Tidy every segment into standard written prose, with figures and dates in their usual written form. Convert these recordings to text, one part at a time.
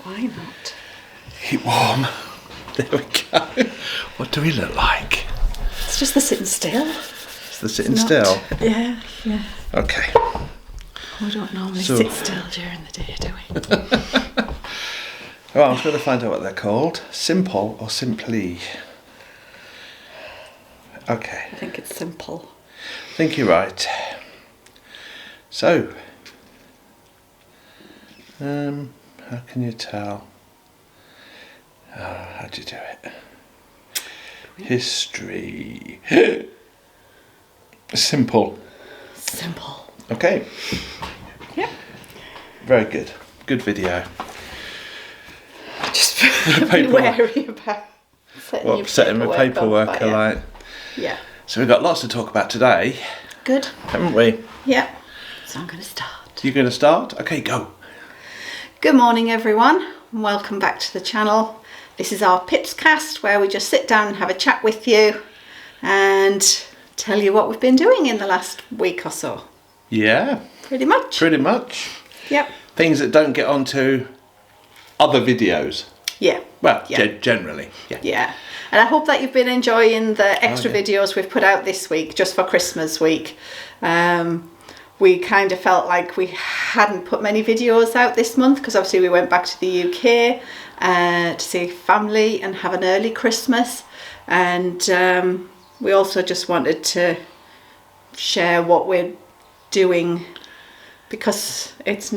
Why not? Keep warm. There we go. What do we look like? It's just the sitting still. It's the sitting still? Yeah. Okay. We don't normally sit still during the day, do we? Well, I was going to find out what they're called. Simple or simply? Okay. I think it's simple. I think you're right. So, how can you tell? How do you do it? History. Simple. Simple. Okay. Yep. Very good. Good video. Just be wary about setting my paperwork alight. Yeah. So we've got lots to talk about today. Good. Haven't we? Yeah. So I'm going to start. You going to start? Okay, go. Good morning, everyone. And welcome back to the channel. This is our PiPsCast, where we just sit down and have a chat with you and tell you what we've been doing in the last week or so. Yeah. Pretty much. Yep. Things that don't get onto other videos. Yeah. Well, yeah. Generally. Yeah. Yeah. And I hope that you've been enjoying the extra videos we've put out this week, just for Christmas week. We kind of felt like we hadn't put many videos out this month because obviously we went back to the UK to see family and have an early Christmas. And we also just wanted to share what we're doing, because it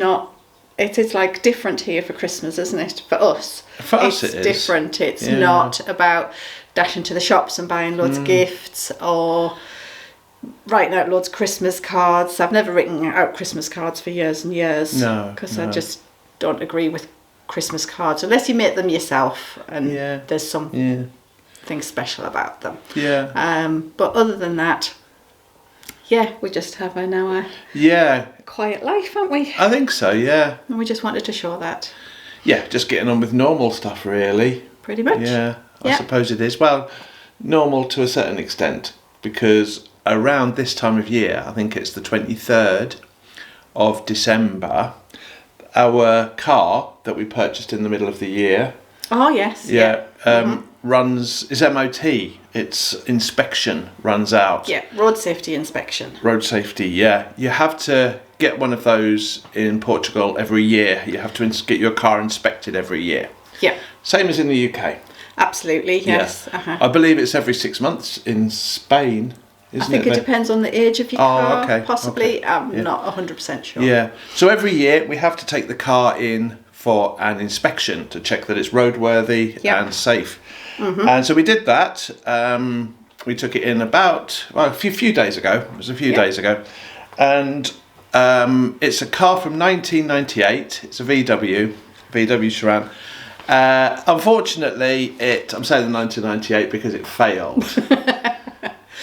is like different here for Christmas, isn't it? For us. For us it is. It's different. It's not about dashing to the shops and buying loads of gifts or writing out loads of Christmas cards. I've never written out Christmas cards for years and years. No. Because I just don't agree with Christmas cards unless you make them yourself and there's something special about them. Yeah. But other than that, we just have now a quiet life, haven't we? I think so, yeah. And we just wanted to show that. Yeah, just getting on with normal stuff, really. Pretty much. Yeah, I suppose it is. Well, normal to a certain extent, because around this time of year, I think it's the 23rd of December, our car that we purchased in the middle of the year. Oh, yes. Runs, it's MOT, its inspection runs out. Yeah, road safety inspection. Road safety, yeah. You have to get one of those in Portugal every year. You have to get your car inspected every year. Yeah. Same as in the UK. Absolutely, yes. Yeah. Uh-huh. I believe it's every 6 months in Spain, isn't it? I think it depends on the age of your car, possibly. Okay. I'm not 100% sure. Yeah. So every year we have to take the car in for an inspection to check that it's roadworthy and safe. Mm-hmm. And so we did that. We took it in about a few days ago. It was a few days ago. And it's a car from 1998. It's a VW Charan. Unfortunately, I'm saying the 1998 because it failed.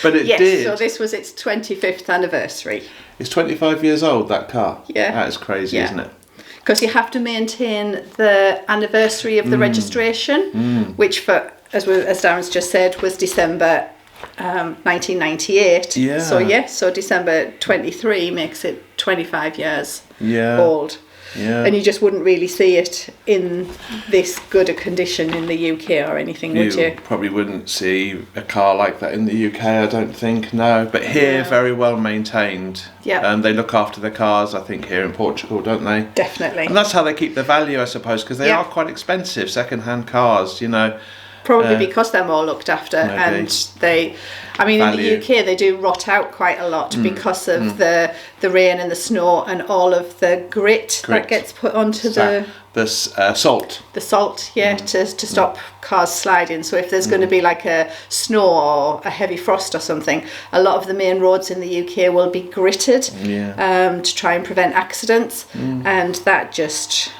But it did. So this was its 25th anniversary. It's 25 years old, that car. Yeah. That is crazy, isn't it? Because you have to maintain the anniversary of the registration, which, as Darren's just said, was December 1998. Yeah. So December 23 makes it 25 years old. Yeah. And you just wouldn't really see it in this good a condition in the UK or anything, would you? You probably wouldn't see a car like that in the UK, I don't think, no. But here, very well maintained. Yeah. They look after their cars, I think, here in Portugal, don't they? Definitely. And that's how they keep the value, I suppose, because they are quite expensive, second-hand cars, you know. Probably because they're more looked after, maybe. and in the UK they do rot out quite a lot because of the rain and the snow and all of the grit. That gets put onto the salt. The salt, to stop cars sliding. So if there's going to be like a snow or a heavy frost or something, a lot of the main roads in the UK will be gritted to try and prevent accidents, and that just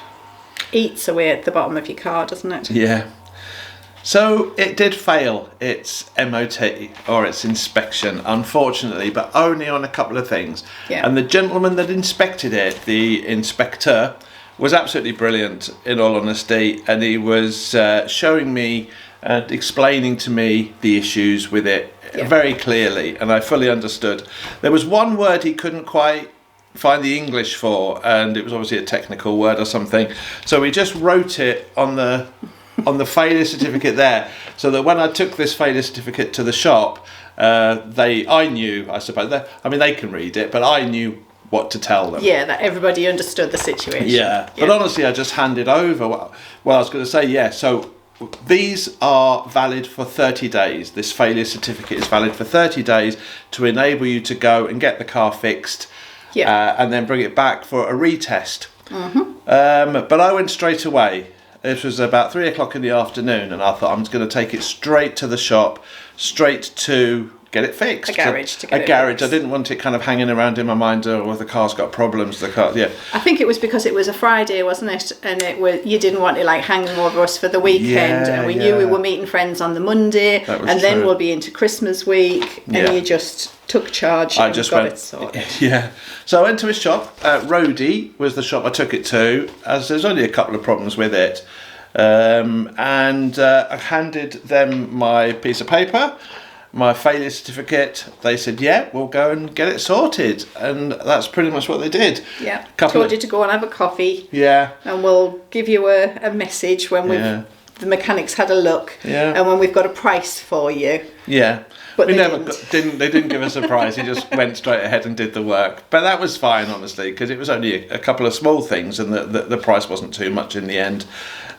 eats away at the bottom of your car, doesn't it? Yeah. So it did fail its MOT or its inspection, unfortunately, but only on a couple of things. Yeah. And the gentleman that inspected it, the inspector, was absolutely brilliant, in all honesty, and he was showing me and explaining to me the issues with it very clearly, and I fully understood. There was one word he couldn't quite find the English for, and it was obviously a technical word or something. So we just wrote it on the failure certificate there, so that when I took this failure certificate to the shop, I knew, I suppose, they can read it, but I knew what to tell them. Yeah, that everybody understood the situation. Yeah. But honestly, I just handed over. Well, I was going to say, yeah, so these are valid for 30 days. This failure certificate is valid for 30 days to enable you to go and get the car fixed, and then bring it back for a retest. But I went straight away. It was about 3 o'clock in the afternoon, and I thought I'm going to take it straight to the shop, straight to get it fixed. A garage to get a it garage. fixed. I didn't want it kind of hanging around in my mind. Oh, the car's got problems. I think it was because it was a Friday, wasn't it? And you didn't want it like hanging over us for the weekend. And we knew we were meeting friends on the Monday, and then we'll be into Christmas week. And you just took charge and got it sorted. Yeah. So I went to his shop. Rhodey was the shop I took it to, as there's only a couple of problems with it. And I handed them my piece of paper, my failure certificate. They said, yeah, we'll go and get it sorted. And that's pretty much what they did. Yeah. Told you to go and have a coffee. Yeah. And we'll give you a message when the mechanics had a look. Yeah. And when we've got a price for you. Yeah. But they didn't give us a price. He just went straight ahead and did the work. But that was fine, honestly, because it was only a couple of small things, and the price wasn't too much in the end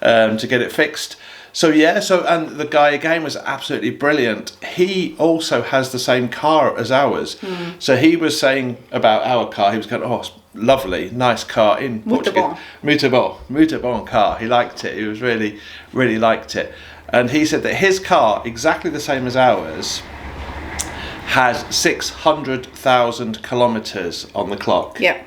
to get it fixed. So and the guy again was absolutely brilliant. He also has the same car as ours. So he was saying about our car, he was going, oh, lovely, nice car in Portugal. Muito bom car. He liked it. He was really, really liked it. And he said that his car, exactly the same as ours, has 600,000 kilometres on the clock. Yeah.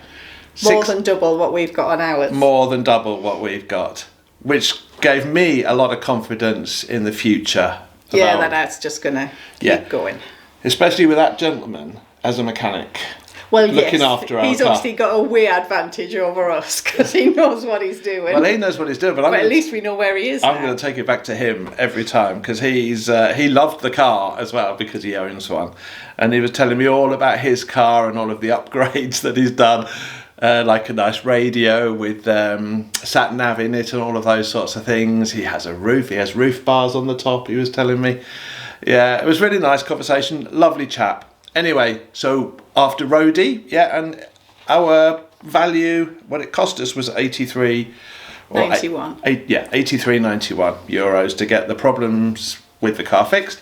More than double what we've got on ours. More than double what we've got. Which gave me a lot of confidence in the future. Yeah, that's just going to keep going. Especially with that gentleman as a mechanic. Well, looking after our he's car. Obviously got a way advantage over us because he knows what he's doing. Well, he knows what he's doing, but at least we know where he is. I'm going to take it back to him every time, because he loved the car as well, because he owns one, and he was telling me all about his car and all of the upgrades that he's done, like a nice radio with sat nav in it and all of those sorts of things. He has a roof. He has roof bars on the top. He was telling me. Yeah, it was really nice conversation. Lovely chap. Anyway, so after Rhodey, and our value, what it cost us was 83.91 €83.91 to get the problems with the car fixed.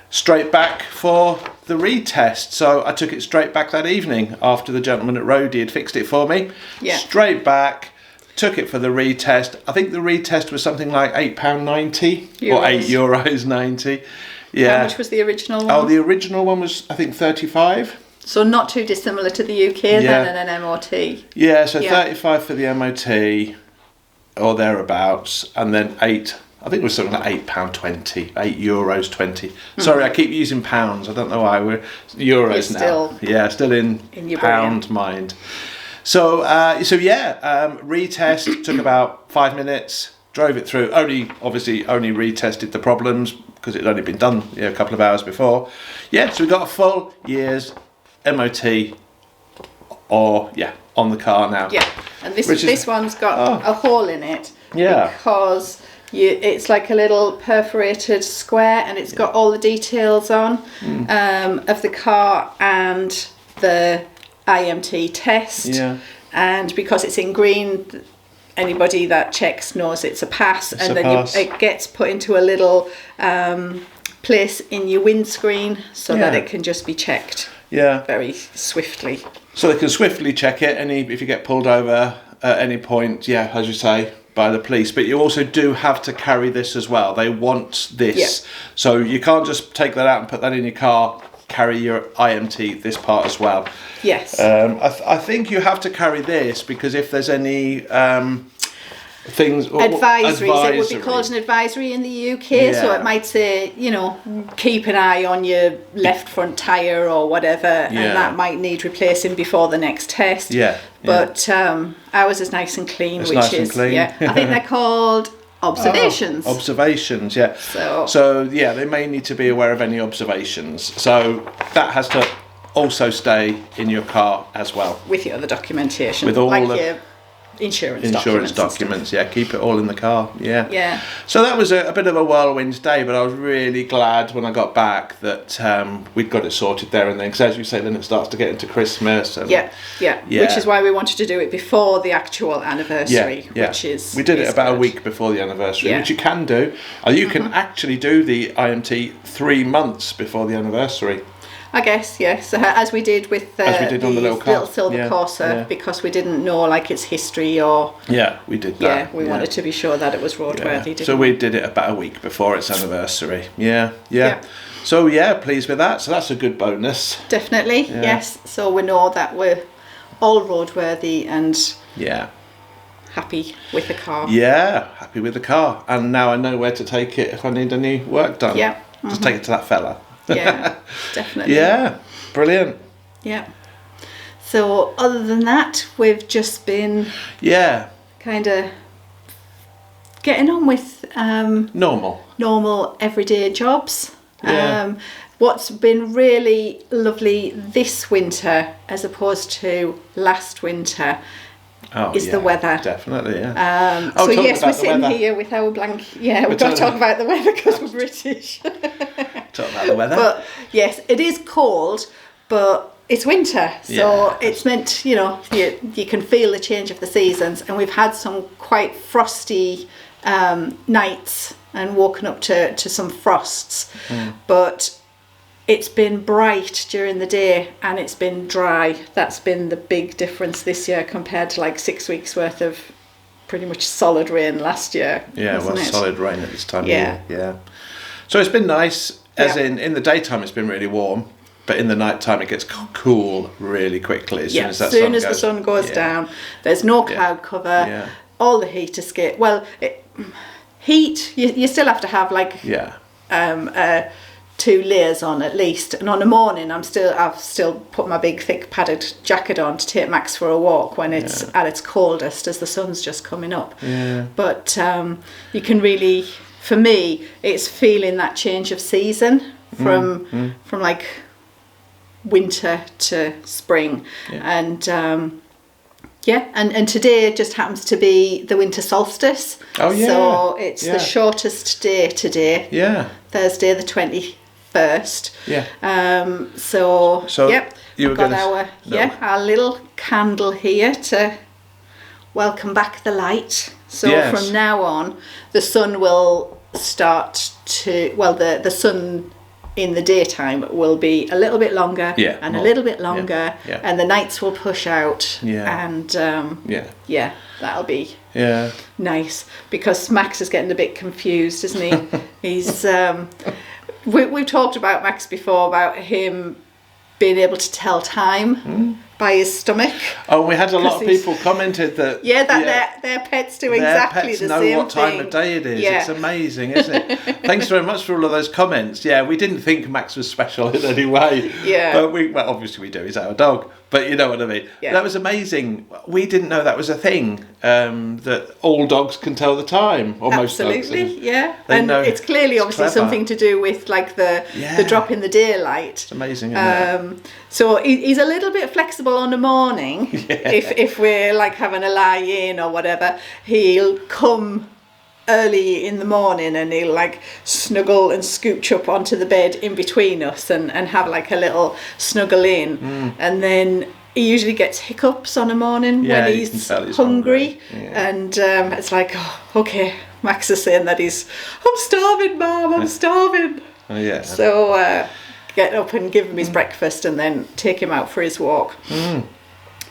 Straight back for the retest. So I took it straight back that evening after the gentleman at Rhodey had fixed it for me. Yeah. Straight back, took it for the retest. I think the retest was something like £8.90 or €8.90. Yeah. How much was the original one? Oh, the original one was, I think, 35. So not too dissimilar to the UK then, and an MOT. Yeah, so 35 for the MOT or thereabouts, and then I think it was something like £8.20, €8.20. Sorry, I keep using pounds. I don't know why. We're euros now. Still in your pound brain. Mind. So retest took about 5 minutes. Drove it through. Only retested the problems because it had only been done a couple of hours before. Yeah, so we got a full year's MOT on the car now. Yeah, and this one's got a hole in it. Yeah. Because it's like a little perforated square, and it's got all the details on of the car and the IMT test. Yeah. And because it's in green, anybody that checks knows it's a pass. It gets put into a little place in your windscreen so that it can just be checked very swiftly. So they can swiftly check it if you get pulled over at any point, as you say, by the police. But you also do have to carry this as well. They want this. Yeah. So you can't just take that out and put that in your car. Carry your IMT, this part as well. Yes. I think you have to carry this because if there's any things... Advisories. It would be called an advisory in the UK, so it might say, keep an eye on your left front tyre or whatever, and that might need replacing before the next test. Yeah. But ours is nice and clean, I think they're called... Observations. Observations, So they may need to be aware of any observations. So that has to also stay in your car as well. With your other documentation. With all like the your insurance documents. Yeah, keep it all in the car. Yeah. Yeah. So that was a bit of a whirlwind day, but I was really glad when I got back that we'd got it sorted there and then. Because as you say, then it starts to get into Christmas. And, yeah. Which is why we wanted to do it before the actual anniversary. Yeah. Which is we did it about a week before the anniversary, which you can do. You can actually do the IMT 3 months before the anniversary. I guess, yes. As we did with on the little silver Corsa, because we didn't know like its history or... Yeah, we did that. Yeah, we wanted to be sure that it was roadworthy, didn't so we did it about a week before its anniversary. Yeah. So, pleased with that. So that's a good bonus. Definitely, yes. So we know that we're all roadworthy and... Yeah. Happy with the car. Yeah, happy with the car. And now I know where to take it if I need any work done. Yeah. Just take it to that fella. Yeah, definitely. Yeah, brilliant. Yeah. So other than that, we've just been kind of getting on with normal everyday jobs. Yeah. What's been really lovely this winter as opposed to last winter is the weather. Definitely, so yes, we're sitting here with our blanket. Yeah, we've got to talk about the weather because we're British. Talk about the weather. But yes, it is cold, but it's winter, so it's meant, you can feel the change of the seasons, and we've had some quite frosty nights and woken up to some frosts, but it's been bright during the day and it's been dry. That's been the big difference this year compared to like 6 weeks worth of pretty much solid rain last year. Yeah, well, solid rain at this time of year. Yeah. So it's been nice, as in the daytime it's been really warm, but in the night time it gets cool really quickly as soon as the sun goes down. There's no cloud cover. All the heat escape. Well, heat, you still have to have like 2 layers on at least, and on a morning I've still put my big thick padded jacket on to take Max for a walk when it's at its coldest as the sun's just coming up. But you can really, for me, it's feeling that change of season from like winter to spring. And and today just happens to be the winter solstice. So it's the shortest day today, Thursday the 21st. So we've got our little candle here to welcome back the light. So from now on the sun will start to, the sun in the daytime will be a little bit longer and a little bit longer, and the nights will push out, and that'll be nice, because Max is getting a bit confused, isn't he? He's we've talked about Max before, about him being able to tell time by his stomach. Oh, we had a lot of people commented that their pets do exactly the same thing. Their pets know what time of day it is. It's amazing, isn't it? Thanks very much for all of those comments. Yeah, we didn't think Max was special in any way. But obviously we do. He's our dog. But you know what I mean. That was amazing. We didn't know that was a thing, that all dogs can tell the time, or most dogs. Absolutely, and it's clearly obviously something to do with like the drop in the daylight. It's amazing, isn't it? So he's a little bit flexible on the morning. If we're like having a lie in or whatever, he'll come early in the morning and he'll like snuggle and scooch up onto the bed in between us and have like a little snuggle in, and then he usually gets hiccups on a morning when he's hungry. And it's like, okay, Max is saying that I'm starving, Mum, I'm starving. So get up and give him his breakfast and then take him out for his walk.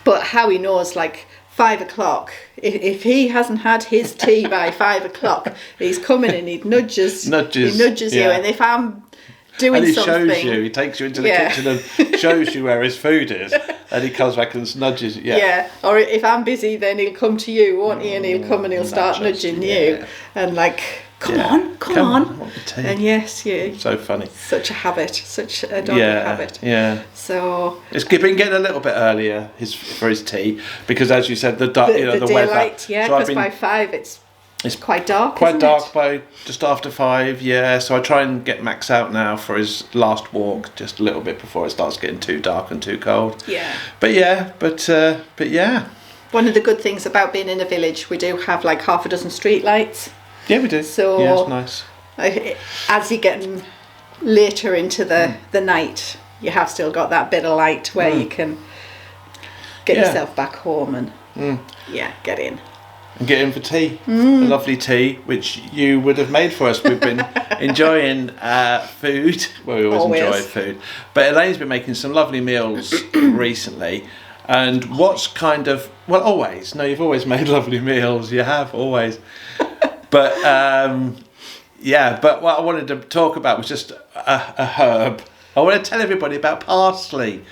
But how he knows, like 5 o'clock, if he hasn't had his tea by 5 o'clock, he's coming and he nudges you, and if I'm doing something, shows you, he takes you into the kitchen and shows you where his food is, and he comes back and nudges or if I'm busy, then he'll come to you, won't he, and he'll come and he'll start nudging you and like, come on. And so funny, such a habit, such a dog habit. So it's been getting a little bit earlier for his tea, because as you said, the daylight, weather. because by 5 it's It's quite dark. Quite isn't dark it? by just after 5. Yeah, so I try and get Max out now for his last walk, just a little bit before it starts getting too dark and too cold. Yeah. But yeah. One of the good things about being in a village, we do have like half a dozen street lights. Yeah, we do. So yeah, it's nice. As you're getting later into the night, you have still got that bit of light where you can get yourself back home and get in. And get in for tea, a lovely tea, which you would have made for us. We've been enjoying food. Well, we always enjoy food. But Elaine's been making some lovely meals recently. And what's kind of, well, always. No, you've always made lovely meals. You have, always. But, but what I wanted to talk about was just a herb. I want to tell everybody about parsley.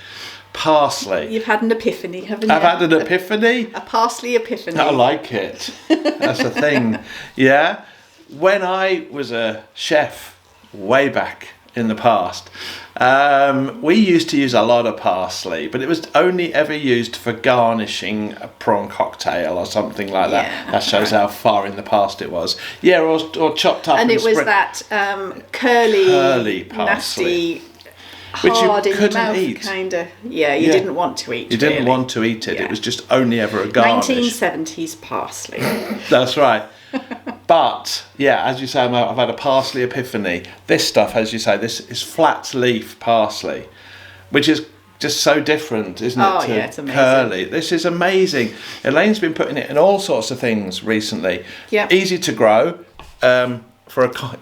Parsley. You've had an epiphany, haven't you? I've had an epiphany. A parsley epiphany. I like it. That's the thing. Yeah. When I was a chef way back in the past, we used to use a lot of parsley, but it was only ever used for garnishing a prawn cocktail or something like that. Yeah, that shows how far in the past it was. Yeah, or chopped up. And it was that curly parsley. nasty, which you hard in couldn't the mouth, eat. Kind of. Yeah, you didn't want to eat. You didn't want to eat it. It was just only ever a garnish. 1970s parsley. That's right. But yeah, as you say, I've had a parsley epiphany. This stuff, as you say, this is flat leaf parsley, which is just so different, isn't it? Oh yeah, it's amazing. Curly. This is amazing. Elaine's been putting it in all sorts of things recently. Yeah. Easy to grow. For a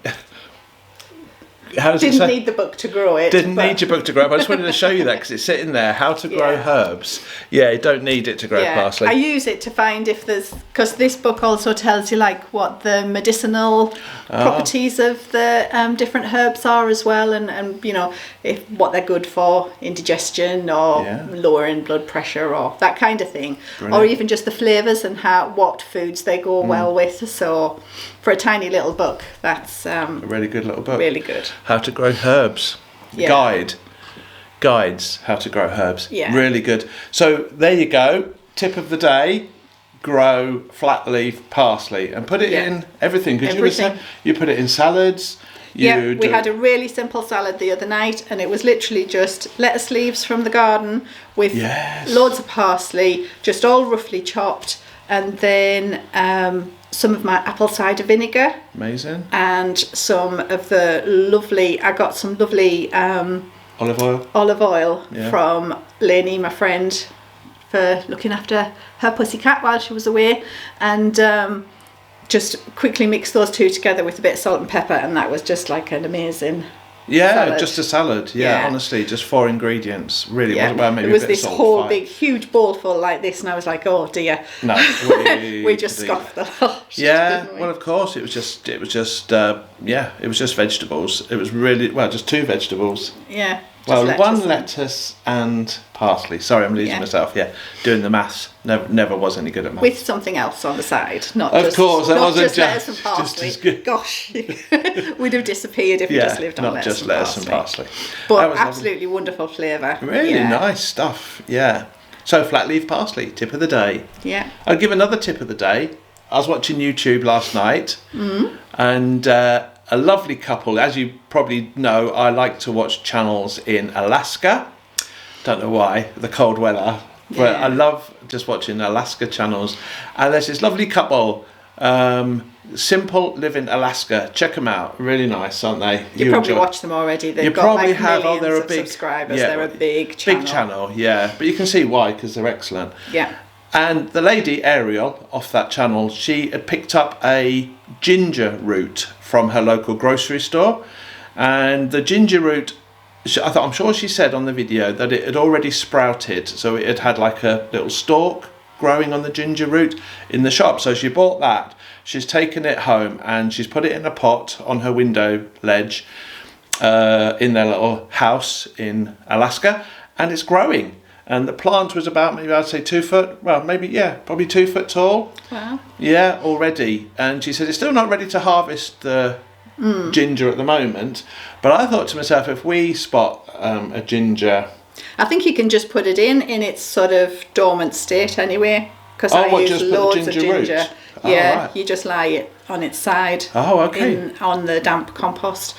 how does it say? Didn't need the book to grow it. Didn't need your book to grow it. I just wanted to show you that because it's sitting there. How to grow herbs. Yeah, you don't need it to grow parsley. I use it to find if there's, because this book also tells you like what the medicinal properties of the different herbs are as well, and you know what they're good for, indigestion or lowering blood pressure or that kind of thing. Brilliant. Or even just the flavours and what foods they go well with. So for a tiny little book, that's a really good little book. Really good. How to grow herbs. Guides how to grow herbs. Yeah. Really good. So there you go. Tip of the day: grow flat leaf parsley and put it in everything. You put it in salads. We had a really simple salad the other night, and it was literally just lettuce leaves from the garden with loads of parsley, just all roughly chopped, and then some of my apple cider vinegar. Amazing. And some of the lovely, I got some lovely olive oil from Elaine, my friend, for looking after her pussycat while she was away, and just quickly mixed those two together with a bit of salt and pepper, and that was just like an amazing salad. Just a salad. Yeah, honestly, just 4 ingredients. Really, maybe it was a bit this of salt, whole big, huge bowl full like this, and I was like, oh dear. No, we just scoffed the lot. Yeah, well, of course, it was just vegetables. It was really just 2 vegetables. Yeah. Well, 1 lettuce and parsley. Sorry, I'm losing myself. Yeah, doing the maths. Never was any good at maths. With something else on the side, not just lettuce and parsley. Just as good. Gosh, we'd have disappeared if we just lived on lettuce and parsley. But absolutely wonderful flavour. Really nice stuff. Yeah. So flat leaf parsley, tip of the day. Yeah. I'll give another tip of the day. I was watching YouTube last night, and a lovely couple. As you probably know, I like to watch channels in Alaska. Don't know why, the cold weather, but I love just watching Alaska channels. And there's this lovely couple, Simple Live in Alaska. Check them out. Really nice, aren't they? You probably watched them already. They've got like millions they're a of big subscribers. They're a big channel. Big channel, yeah. But you can see why, because they're excellent. Yeah. And the lady, Ariel, off that channel, she had picked up a ginger root from her local grocery store. And the ginger root, I'm sure she said on the video that it had already sprouted. So it had like a little stalk growing on the ginger root in the shop. So she bought that. She's taken it home and she's put it in a pot on her window ledge in their little house in Alaska. And it's growing. And the plant was about, maybe I'd say 2 foot, probably 2 foot tall. Wow. Yeah, already. And she said it's still not ready to harvest the ginger at the moment. But I thought to myself, if we spot a ginger... I think you can just put it in its sort of dormant state anyway. Because I use loads of ginger. Yeah, right. You just lay it on its side. Oh, okay. On the damp compost.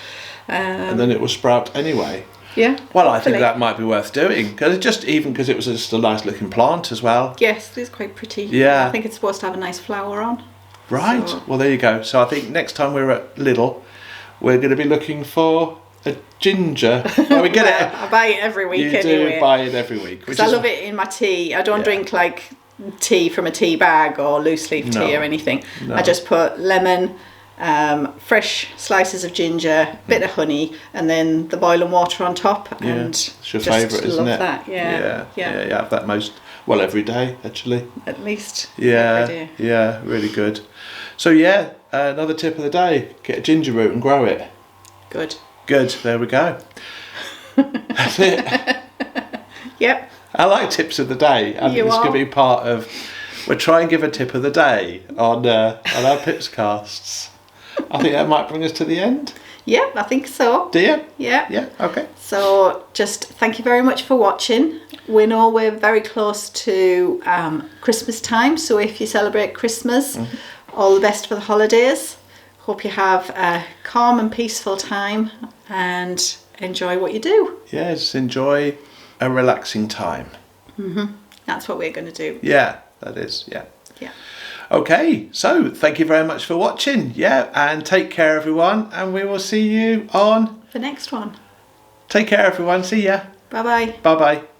And then it will sprout anyway. Yeah. Well, I think that might be worth doing, because it was just a nice looking plant as well. Yes, it's quite pretty. Yeah. I think it's supposed to have a nice flower on. Right. So. Well, there you go. So I think next time we're at Lidl, we're going to be looking for a ginger. Well, we get it. I buy it every week You anyway. do buy it every week. Because I love it in my tea. I don't drink like tea from a tea bag or loose leaf tea or anything. No. I just put lemon, fresh slices of ginger, bit of honey, and then the boiling water on top. And it's your just favourite, isn't it? That. Yeah. You have that every day, actually. At least. Yeah, every day. yeah, really good. So another tip of the day: get a ginger root and grow it. Good. There we go. That's it. Yep. I like tips of the day. I think this could be part of. We'll try and give a tip of the day on our PiPsCasts. I think that might bring us to the end. Yeah, I think so. Do you? Yeah. Yeah. Okay. So just thank you very much for watching. We know we're very close to Christmas time, so if you celebrate Christmas, all the best for the holidays. Hope you have a calm and peaceful time and enjoy what you do. Yes, enjoy a relaxing time. That's what we're going to do. Yeah, that is. Yeah. Yeah. Okay, so thank you very much for watching. Yeah, and take care, everyone, and we will see you on The next one. Take care, everyone. See ya. Bye-bye. Bye-bye.